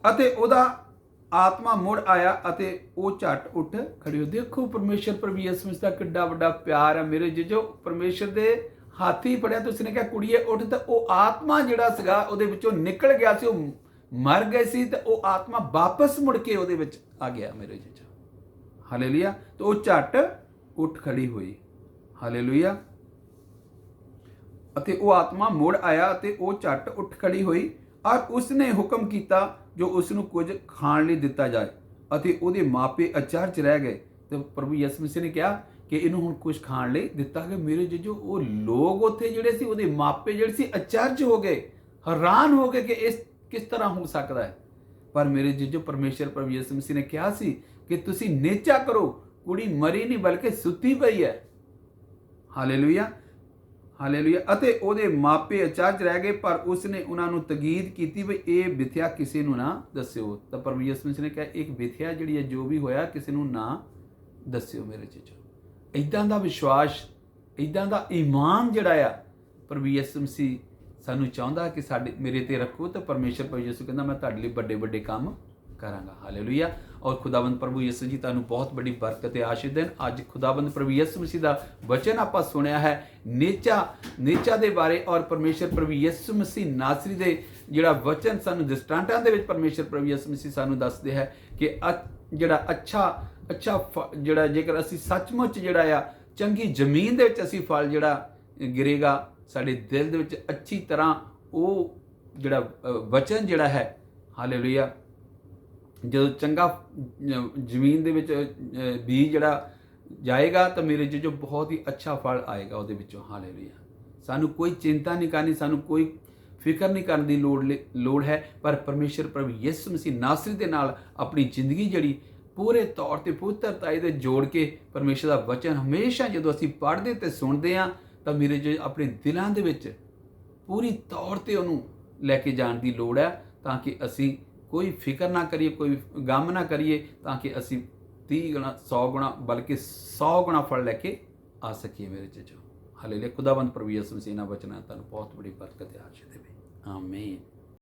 ਅਤੇ ਉਹਦਾ ਆਤਮਾ ਮੁੜ ਆਇਆ ਅਤੇ ਉਹ ਝਟ ਉੱਠ ਖੜੀ ਹੋ। ਦੇਖੋ ਪਰਮੇਸ਼ਰ ਪ੍ਰਭੂ ਯਿਸੂ ਮਸੀਹ ਦਾ ਕਿੱਡਾ ਵੱਡਾ ਪਿਆਰ ਹੈ ਮੇਰੇ ਜੀਜੋ। ਪਰਮੇਸ਼ਰ ਦੇ ਹੱਥ ਹੀ ਫੜਿਆ ਤੇ ਉਸਨੇ ਕਿਹਾ, ਕੁੜੀਏ ਉੱਠ। ਤਾਂ ਉਹ ਆਤਮਾ ਜਿਹੜਾ ਸੀਗਾ ਉਹਦੇ ਵਿੱਚੋਂ ਨਿਕਲ ਗਿਆ ਸੀ। ਉਹ ਮਰ ਗਏ ਸੀ ਤੇ ਉਹ ਆਤਮਾ ਵਾਪਸ ਮੁੜ ਕੇ ਉਹਦੇ ਵਿੱਚ ਆ ਗਿਆ ਮੇਰੇ ਜੀਜੋ। ਹਾਲੇਲੂਇਆ। ਤੇ ਉਹ ਝਟ ਉੱਠ ਖੜੀ ਹੋਈ। ਹਾਲੇਲੂਇਆ। ਅਤੇ ਉਹ ਆਤਮਾ ਮੁੜ ਆਇਆ ਅਤੇ ਉਹ ਝਟ ਉੱਠ ਖੜੀ ਹੋਈ ਔਰ ਉਸਨੇ ਹੁਕਮ ਕੀਤਾ ਜੋ ਉਸ ਨੂੰ ਕੁਝ ਖਾਣ ਲਈ ਦਿੱਤਾ ਜਾਏ, ਅਤੇ ਉਹਦੇ ਮਾਪੇ ਅਚਰਜ ਰਹਿ ਗਏ। ਤੇ ਪ੍ਰਭੂ ਯਿਸੂ ਮਸੀਹ ਨੇ ਕਿਹਾ ਕਿ ਇਹਨੂੰ ਹੁਣ ਕੁਝ ਖਾਣ ਲਈ ਦਿੱਤਾ ਗਿਆ। ਮੇਰੇ ਜੀਜੋ ਉਹ ਲੋਕ ਉੱਥੇ ਜਿਹੜੇ ਸੀ, ਉਹਦੇ ਮਾਪੇ ਜਿਹੜੇ ਸੀ, ਅਚਰਜ ਹੋ ਗਏ, ਹੈਰਾਨ ਹੋ ਗਏ ਕਿ ਇਸ ਕਿਸ ਤਰ੍ਹਾਂ ਹੋ ਸਕਦਾ ਹੈ। ਪਰ ਮੇਰੇ ਜੀਜੋ ਪਰਮੇਸ਼ਰ ਪ੍ਰਭੂ ਯਿਸੂ ਮਸੀਹ ਨੇ ਕਿਹਾ ਸੀ ਕਿ ਤੁਸੀਂ ਨੇਚਾ ਕਰੋ, ਕੁੜੀ ਮਰੀ ਨਹੀਂ ਬਲਕਿ ਸੁੱਤੀ ਪਈ ਹੈ। ਹਾਲੇਲੂਇਆ। ਹਾਲੇਲੂਇਆ। ਅਤੇ ਉਹਦੇ ਮਾਪੇ ਅਚਰਜ ਰਹਿ ਗਏ, ਪਰ ਉਸਨੇ ਉਹਨਾਂ ਨੂੰ ਤਕੀਦ ਕੀਤੀ ਵੀ ਇਹ ਵਿਥਿਆ ਕਿਸੇ ਨੂੰ ਨਾ ਦੱਸਿਓ। ਤਾਂ ਪ੍ਰਭੂ ਯਿਸੂ ਮਸੀਹ ਨੇ ਕਿਹਾ, ਇੱਕ ਵਿਥਿਆ ਜਿਹੜੀ ਹੈ, ਜੋ ਵੀ ਹੋਇਆ, ਕਿਸੇ ਨੂੰ ਨਾ ਦੱਸਿਓ ਮੇਰੇ ਜੀਜੋ। ਇੱਦਾਂ ਦਾ ਵਿਸ਼ਵਾਸ, ਇੱਦਾਂ ਦਾ ਈਮਾਨ ਜਿਹੜਾ ਆ ਪ੍ਰਭੂ ਯਿਸੂ ਮਸੀਹ ਸਾਨੂੰ ਚਾਹੁੰਦਾ ਕਿ ਮੇਰੇ ਤੇ ਰੱਖੋ। ਤਾਂ ਪਰਮੇਸ਼ਰ ਪ੍ਰਭੂ ਯਿਸੂ ਕਹਿੰਦਾ, ਮੈਂ ਤੁਹਾਡੇ ਲਈ ਵੱਡੇ ਵੱਡੇ ਕੰਮ ਕਰਾਂਗਾ। ਹਾਲੇਲੂਇਆ। ਔਰ ਖੁਦਾਵੰਦ ਪ੍ਰਭੂ ਯਿਸੂ ਜੀ ਤੁਹਾਨੂੰ ਬਹੁਤ ਵੱਡੀ ਬਰਕਤ ਤੇ ਆਸ਼ੀਸ਼ ਦੇਣ। ਅੱਜ ਖੁਦਾਵੰਦ ਪ੍ਰਭੂ ਯਿਸੂ ਮਸੀਹ ਦਾ ਵਚਨ ਆਪਾਂ ਸੁਣਿਆ ਹੈ ਨੇਚਾ ਦੇ ਬਾਰੇ, ਔਰ ਪਰਮੇਸ਼ਰ ਪ੍ਰਭੂ ਯਿਸੂ ਮਸੀਹ ਨਾਸਰੀ ਦੇ ਜਿਹੜਾ ਵਚਨ ਸਾਨੂੰ ਦ੍ਰਿਸ਼ਟਾਂਤਾਂ ਦੇ ਵਿੱਚ ਪਰਮੇਸ਼ਰ ਪ੍ਰਭੂ ਯਿਸੂ ਮਸੀਹ ਸਾਨੂੰ ਦੱਸਦੇ ਹੈ ਕਿ ਜਿਹੜਾ ਅੱਛਾ ਜਿਹੜਾ ਜੇਕਰ ਅਸੀਂ ਸੱਚਮੁੱਚ ਜਿਹੜਾ ਆ ਚੰਗੀ ਜ਼ਮੀਨ ਦੇ ਵਿੱਚ ਅਸੀਂ ਫਲ ਜਿਹੜਾ ਗਿਰੇਗਾ ਸਾਡੇ ਦਿਲ ਦੇ ਵਿੱਚ ਅੱਛੀ ਤਰ੍ਹਾਂ, ਉਹ ਜਿਹੜਾ ਵਚਨ ਜਿਹੜਾ ਹੈ, ਹਾਲੇਲੂਇਆ, ਜਦੋਂ ਚੰਗਾ ਜ਼ਮੀਨ ਦੇ ਵਿੱਚ ਬੀਜ ਜਿਹੜਾ ਜਾਏਗਾ ਤਾਂ ਮੇਰੇ ਜੋ ਬਹੁਤ ਹੀ ਅੱਛਾ ਫਲ ਆਏਗਾ ਉਹਦੇ ਵਿੱਚੋਂ। ਹਾਲੇਲੂਇਆ। ਸਾਨੂੰ ਕੋਈ ਚਿੰਤਾ ਨਹੀਂ ਕਰਨੀ, ਸਾਨੂੰ ਕੋਈ ਫਿਕਰ ਨਹੀਂ ਕਰਨ ਦੀ ਲੋੜ ਹੈ, ਪਰ ਪਰਮੇਸ਼ਰ ਪ੍ਰਭੂ ਯਿਸੂ ਮਸੀਹ ਨਾਸਰੀ ਦੇ ਨਾਲ ਆਪਣੀ ਜ਼ਿੰਦਗੀ ਜਿਹੜੀ ਪੂਰੇ ਤੌਰ ਤੇ ਪਵਿੱਤਰਤਾ ਦੇ ਜੋੜ ਕੇ ਪਰਮੇਸ਼ਰ ਦਾ ਵਚਨ ਹਮੇਸ਼ਾ ਜਦੋਂ ਅਸੀਂ ਪੜ੍ਹਦੇ ਤੇ ਸੁਣਦੇ ਹਾਂ ਤਾਂ ਮੇਰੇ ਜੋ ਆਪਣੇ ਦਿਲਾਂ ਦੇ ਵਿੱਚ ਪੂਰੀ ਤੌਰ ਤੇ ਉਹਨੂੰ ਲੈ ਕੇ ਜਾਣ ਦੀ ਲੋੜ ਹੈ, ਤਾਂ ਕਿ ਅਸੀਂ कोई फिक्र ना करिए, कोई गम ना करिए, ताकि असी 30 गुणा 100 गुणा बल्कि 100 गुणा फल लैके आ सकीए मेरे चचो। हालेलुया। खुदावंद प्रभु यीशु मसीह इन्हां वचनां तुहानूं बहुत बड़ी बरकत ते आशीष देवे। आमीन।